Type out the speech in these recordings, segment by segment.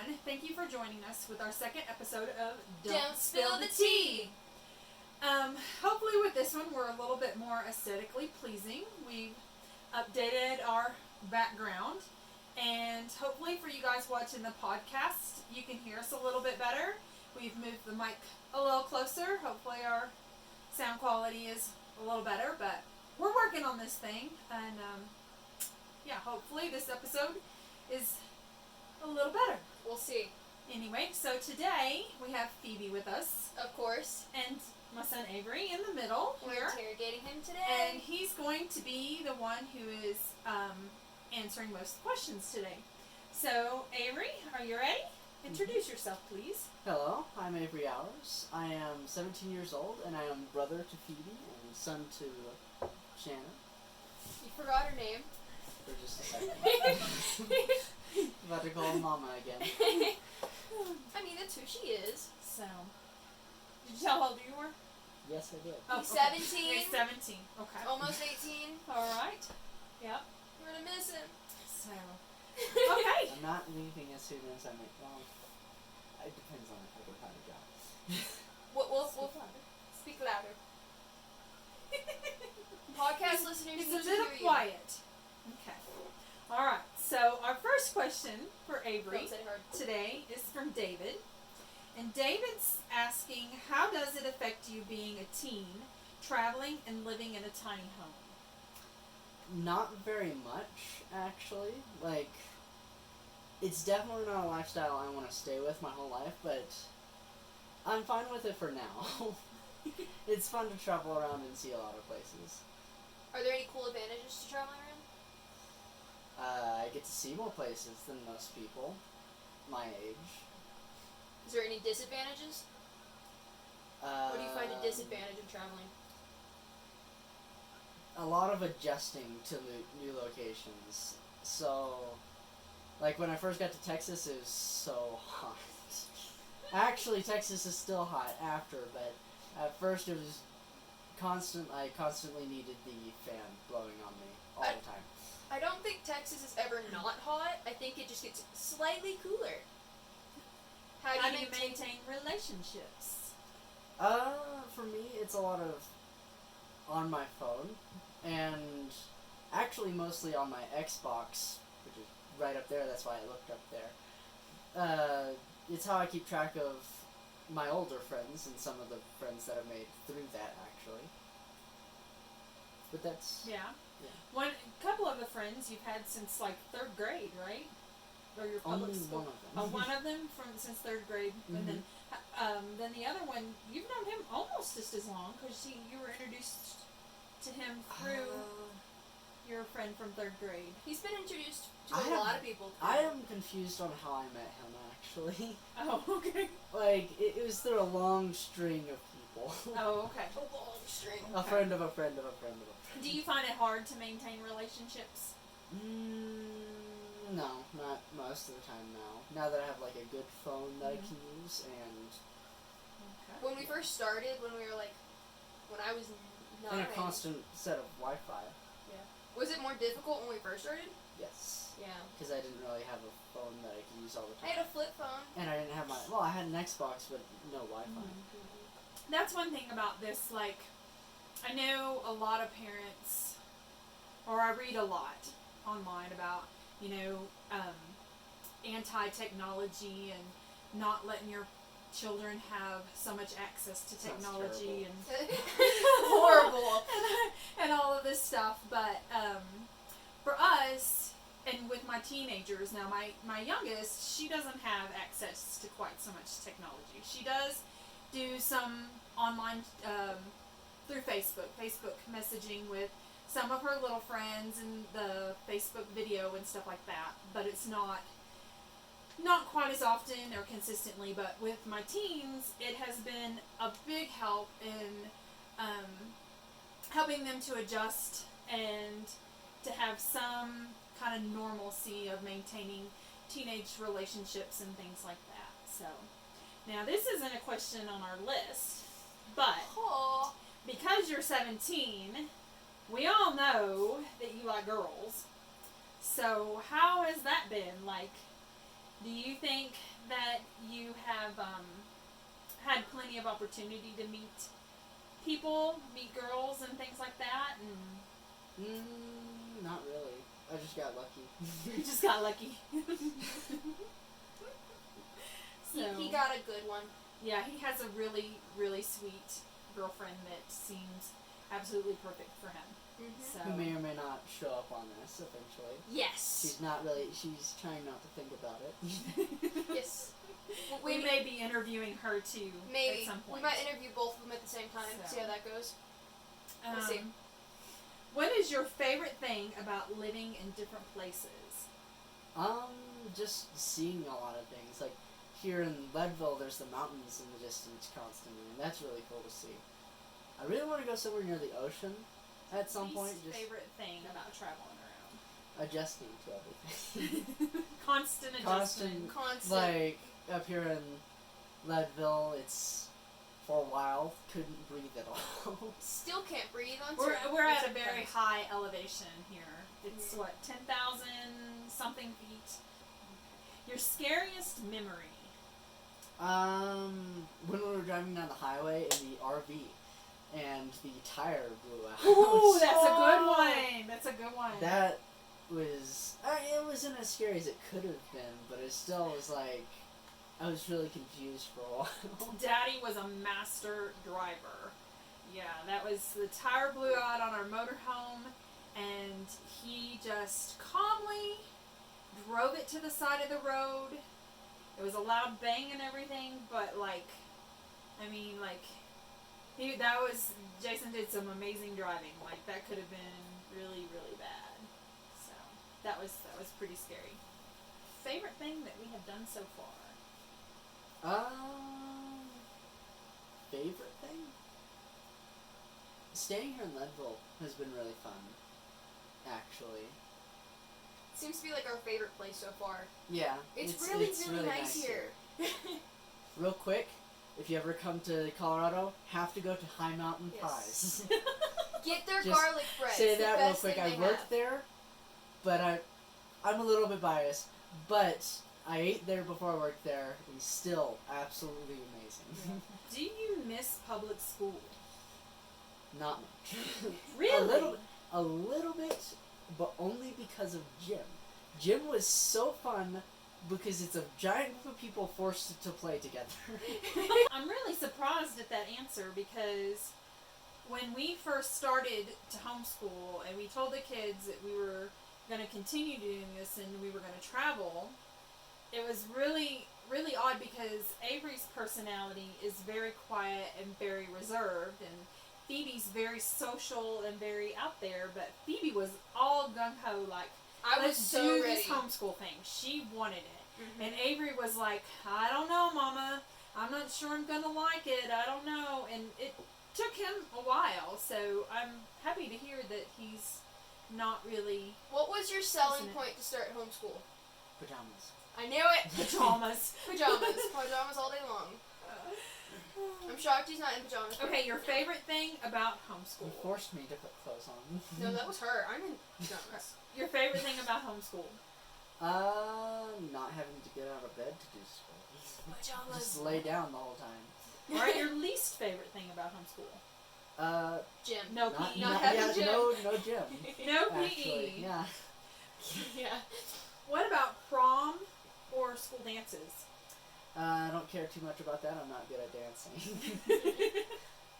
everyone. Thank you for joining us with our second episode of Don't Spill the Tea. Hopefully with this one we're a little bit more aesthetically pleasing. We've updated our background, and hopefully for you guys watching the podcast, you can hear us a little bit better. We've moved the mic a little closer. Hopefully our sound quality is a little better, but we're working on this thing, and hopefully this episode is a little better. We'll see. Anyway, so today we have Phoebe with us, Of course. and my son Avery in the middle We're here. interrogating him today. And he's going to be the one who is answering most questions today. So, Avery, are you ready? Introduce yourself, please. Hello, I'm Avery Hours. I am 17 years old, and I am brother to Phoebe and son to Shannon. You forgot her name. For just a second. About to call Mama again. I mean, that's who she is. So, did you tell how old you were? Yes, I did. He's okay. 17. You're 17. Okay. Almost 18. All right. Yep. We're gonna miss him. So, okay. I'm not leaving as soon as I make. Well, it depends on if I can find a job. We'll speak louder. Podcast listeners He's need a to little hear you. quiet. Okay. All right. So our first question for Avery Don't say hard. today is from David, and David's asking, how does it affect you being a teen, traveling and living in a tiny home? Not very much, actually. Like, it's definitely not a lifestyle I want to stay with my whole life, but I'm fine with it for now. It's fun to travel around and see a lot of places. Are there any cool advantages to traveling around? I get to see more places than most people my age. Is there any disadvantages? What do you find a disadvantage of traveling? A lot of adjusting to new locations. So, like when I first got to Texas, it was so hot. Actually, Texas is still hot after, but at first it was constant. I constantly needed the fan blowing on me all the time. I don't think Texas is ever not hot. I think it just gets slightly cooler. How do you maintain relationships? For me, it's a lot of on my phone, and actually mostly on my Xbox, which is right up there. That's why I looked up there. It's how I keep track of my older friends and some of the friends that I made through that, actually. But that's... Yeah. Yeah. A couple of the friends you've had since like 3rd grade, right? Or your public Only school. one of them. One of them since 3rd grade, and then the other one, you've known him almost just as long because you were introduced to him through your friend from 3rd grade. He's been introduced to a lot of people. I am confused on how I met him, actually. Oh, okay. Like, it was through a long string of people. Oh, okay. A long string. A friend of a friend of a friend of a friend. Do you find it hard to maintain relationships? No, not most of the time now. Now that I have like a good phone that I can use, and Okay. When we first started, when I was 9. and a constant set of Wi-Fi. Was it more difficult when we first started? Yes, Yeah. because I didn't really have a phone that I could use all the I time. had a flip phone. And I didn't have I had an Xbox, but no Wi-Fi. That's one thing about this, like, I know a lot of parents, or I read a lot online about, anti-technology and not letting your children have so much access to Sounds technology Horrible. and all of this stuff. But for us, and with my teenagers now, my youngest, she doesn't have access to quite so much technology. She does do some online through Facebook messaging with some of her little friends and the Facebook video and stuff like that, but it's not quite as often or consistently. But with my teens, it has been a big help in helping them to adjust and to have some kind of normalcy of maintaining teenage relationships and things like that. So, now this isn't a question on our list, but Aw. because you're 17, we all know that you like girls. So how has that been? Like, Do you think that you have had plenty of opportunity to meet people, meet girls, and things like that? And Not really. I just got lucky. you just got lucky. So, He got a good one. yeah, he has a really, really sweet girlfriend that seems absolutely perfect for him. So Who may or may not show up on this eventually. Yes. She's not really. She's trying not to think about it. Yes. we may be interviewing her too Maybe. at some point. We might interview both of them at the same time. So. See how that goes. We'll see. What is your favorite thing about living in different places? Just seeing a lot of things. Like here in Leadville, there's the mountains in the distance constantly, and that's really cool to see. I really want to go somewhere near the ocean at some point. Least Just favorite thing about traveling around? adjusting to everything. Constant adjustment. Constant. Like up here in Leadville, it's for a while couldn't breathe at all. Still can't breathe on We're at a very high elevation here. It's what, 10,000 something feet. Your scariest memory? When we were driving down the highway in the RV, and the tire blew out. Ooh, that's a good one. That's a good one. That was, it wasn't as scary as it could have been, but it still was like, I was really confused for a while. Daddy was a master driver. Yeah, that was, the tire blew out on our motorhome, and he just calmly drove it to the side of the road. It was a loud bang and everything, but Jason did some amazing driving. Like, that could have been really, really bad. So, that was pretty scary. Favorite thing that we have done so far? Favorite thing? Staying here in Leadville has been really fun, actually. Seems to be like our favorite place so far. Yeah. It's really nice here. Real quick, if you ever come to Colorado, have to go to High Mountain Yes. Pies. Get their Just garlic bread. Say It's the that real best quick. thing I they worked have. there, but I'm a little bit biased. But I ate there before I worked there, and still absolutely amazing. Do you miss public school? Not much. Really? A little bit, but only because of gym. Gym was so fun because it's a giant group of people forced to play together. I'm really surprised at that answer because when we first started to homeschool and we told the kids that we were going to continue doing this and we were going to travel, it was really, really odd because Avery's personality is very quiet and very reserved, and Phoebe's very social and very out there, but Phoebe was all gung-ho, like, I was let's so do ready. this homeschool thing. She wanted it. Mhm. And Avery was like, I don't know, Mama. I'm not sure I'm going to like it. I don't know. And it took him a while, so I'm happy to hear that he's not really What was your selling Isn't it? point to start homeschool? Pajamas. I knew it. pajamas. Pajamas all day long. I'm shocked he's not in pajamas. Okay, your favorite thing about You homeschool. forced me to put clothes on. No, that was her. I'm in pajamas. Your favorite thing about homeschool. Not having to get out of bed to do school. Pajamas. Just lay down the whole time. All right, your least favorite thing about homeschool. Gym. No Not, PE. not yeah, having gym. no gym. No Actually, PE. yeah. Yeah. What about prom or school dances? I don't care too much about that. I'm not good at dancing.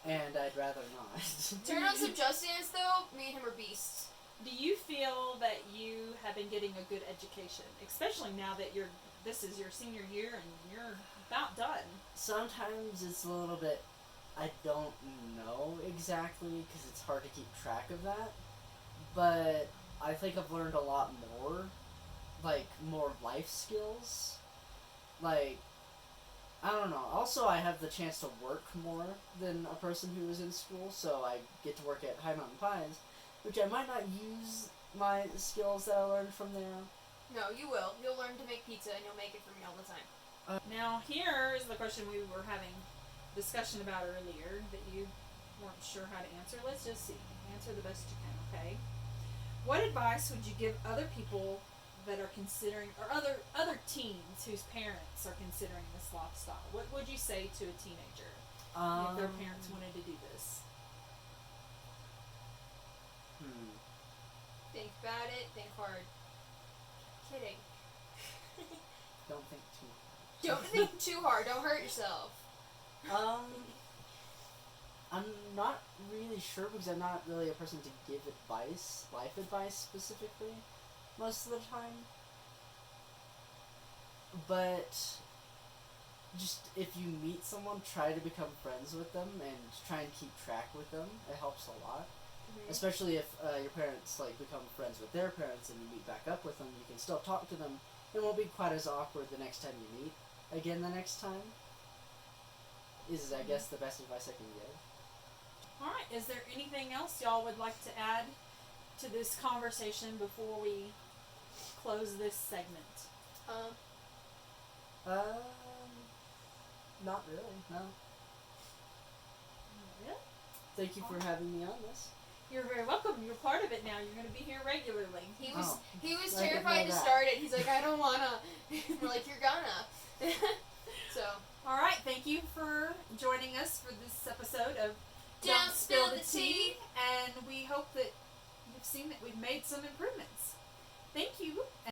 And I'd rather not. Turn on some Just Dance though. Me and him are beasts. Do you feel that you have been getting a good education, especially now that this is your senior year and you're about done? Sometimes it's a little bit, I don't know exactly because it's hard to keep track of that. But I think I've learned a lot more, like more life skills. Like, I don't know. Also, I have the chance to work more than a person who is in school, so I get to work at High Mountain Pies, which I might not use my skills that I learned from there. No, you will. You'll learn to make pizza and you'll make it for me all the time. Now, here is the question we were having discussion about earlier that you weren't sure how to answer. Let's just see. Answer the best you can, okay? What advice would you give other people that are considering, or other teens whose parents are considering this lifestyle? What would you say to a teenager if their parents wanted to do this? Think about it. Think hard. Kidding. Don't think too hard. Don't think too hard. Don't hurt yourself. I'm not really sure because I'm not really a person to give advice, life advice specifically, most of the time. But just if you meet someone, try to become friends with them and try and keep track with them. It helps a lot. Mm-hmm. Especially if your parents become friends with their parents and you meet back up with them, you can still talk to them. It won't be quite as awkward the next time you meet again the next time. Is, I guess, the best advice I can give. Alright, is there anything else y'all would like to add to this conversation before we close this segment? Not really, no. Yeah? Thank you for having me on this. You're very welcome. You're part of it now. You're going to be here regularly. He was I didn't terrified know to that. start it. He's like, I don't wanna. We're like, you're gonna. So. Alright, thank you for joining us for this episode of Don't Spill the Tea. And we hope that you've seen that we've made some improvements. Thank you.